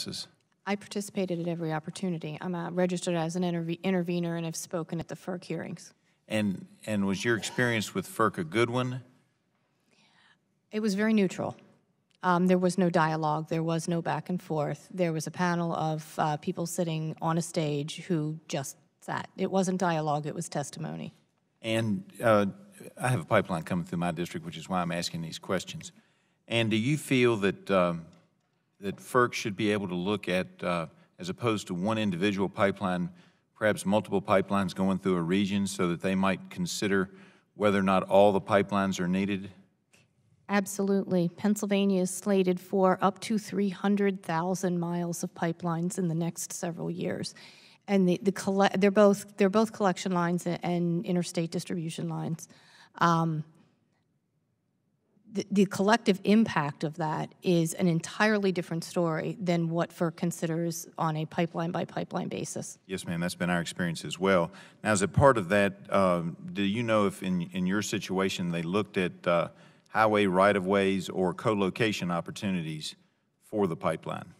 process? I participated at every opportunity. I'm registered as an intervener and have spoken at the FERC hearings. And was your experience with FERC a good one? It was very neutral. There was no dialogue. There was no back and forth. There was a panel of people sitting on a stage who just sat. It wasn't dialogue. It was testimony. And I have a pipeline coming through my district, which is why I'm asking these questions. And do you feel that that FERC should be able to look at, as opposed to one individual pipeline, perhaps multiple pipelines going through a region, so that they might consider whether or not all the pipelines are needed? Absolutely. Pennsylvania is slated for up to 300,000 miles of pipelines in the next several years. And they're both collection lines and interstate distribution lines. The collective impact of that is an entirely different story than what FERC considers on a pipeline-by-pipeline basis. Yes, ma'am. That's been our experience as well. Now, as a part of that, do you know if in your situation they looked at highway right-of-ways or co-location opportunities for the pipeline?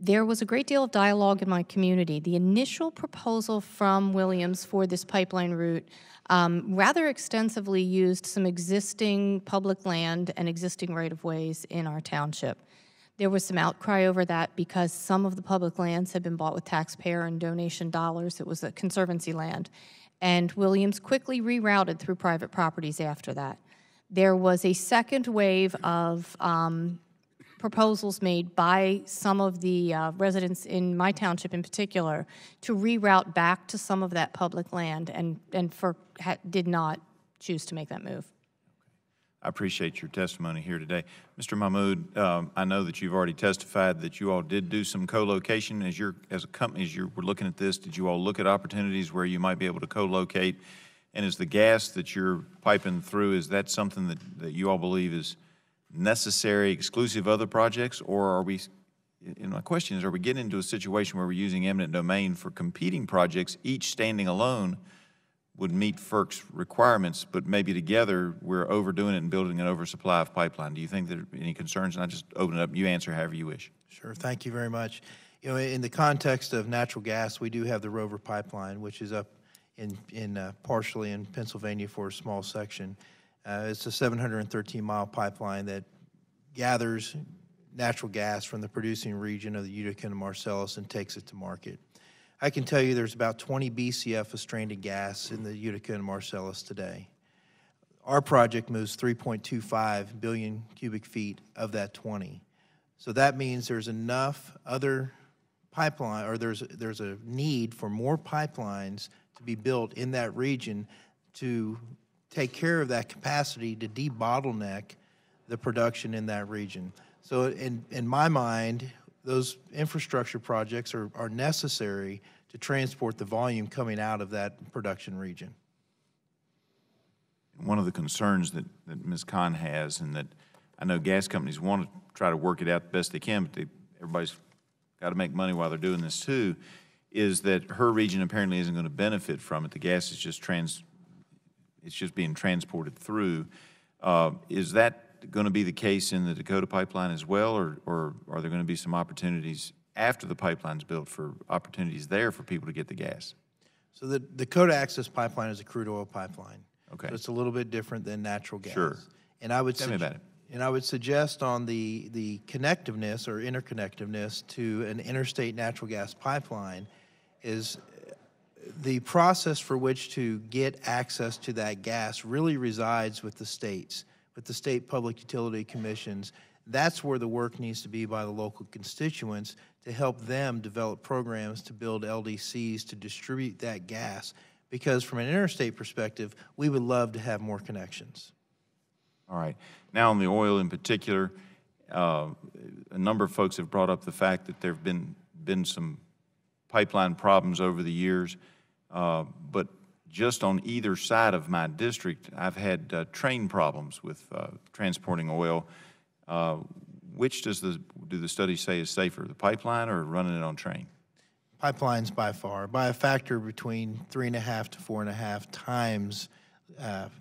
There was a great deal of dialogue in my community. The initial proposal from Williams for this pipeline route rather extensively used some existing public land and existing right-of-ways in our township. There was some outcry over that because some of the public lands had been bought with taxpayer and donation dollars. It was a conservancy land. And Williams quickly rerouted through private properties after that. There was a second wave of proposals made by some of the residents in my township in particular to reroute back to some of that public land, and FERC did not choose to make that move. I appreciate your testimony here today. Mr. Mahmood, I know that you've already testified that you all did do some co-location. As a company, as you were looking at this, did you all look at opportunities where you might be able to co-locate? And is the gas that you're piping through, is that something that you all believe is necessary, exclusive of other projects, or are we, my question is, are we getting into a situation where we're using eminent domain for competing projects, each standing alone would meet FERC's requirements, but maybe together we're overdoing it and building an oversupply of pipeline? Do you think there are any concerns? And I just open it up, you answer however you wish. Sure, thank you very much. You know, in the context of natural gas, we do have the Rover pipeline, which is up partially in Pennsylvania for a small section. It's a 713-mile pipeline that gathers natural gas from the producing region of the Utica and Marcellus and takes it to market. I can tell you there's about 20 BCF of stranded gas in the Utica and Marcellus today. Our project moves 3.25 billion cubic feet of that 20. So that means there's enough other pipeline, or there's a need for more pipelines to be built in that region to take care of that capacity to debottleneck the production in that region. So in my mind, those infrastructure projects are necessary to transport the volume coming out of that production region. One of the concerns that Ms. Kahn has, and that I know gas companies want to try to work it out the best they can, but everybody's got to make money while they're doing this too, is that her region apparently isn't going to benefit from it. The gas is just it's just being transported through. Is that going to be the case in the Dakota pipeline as well, or are there going to be some opportunities after the pipeline's built for opportunities there for people to get the gas? So the Dakota Access Pipeline is a crude oil pipeline. Okay. So it's a little bit different than natural gas. Sure. And I would Tell me about it. And I would suggest on the connectiveness or interconnectiveness to an interstate natural gas pipeline is the process for which to get access to that gas really resides with the states, with the state public utility commissions. That's where the work needs to be by the local constituents to help them develop programs to build LDCs to distribute that gas. Because from an interstate perspective, we would love to have more connections. All right. Now on the oil in particular, a number of folks have brought up the fact that there have been some pipeline problems over the years, but just on either side of my district, I've had train problems with transporting oil. Which do the studies say is safer, the pipeline or running it on train? Pipelines by far, by a factor between 3.5 to 4.5 times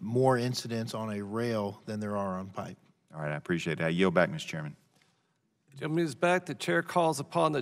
more incidents on a rail than there are on pipe. All right, I appreciate it. I yield back, Mr. Chairman. Gentleman is back. The chair calls upon the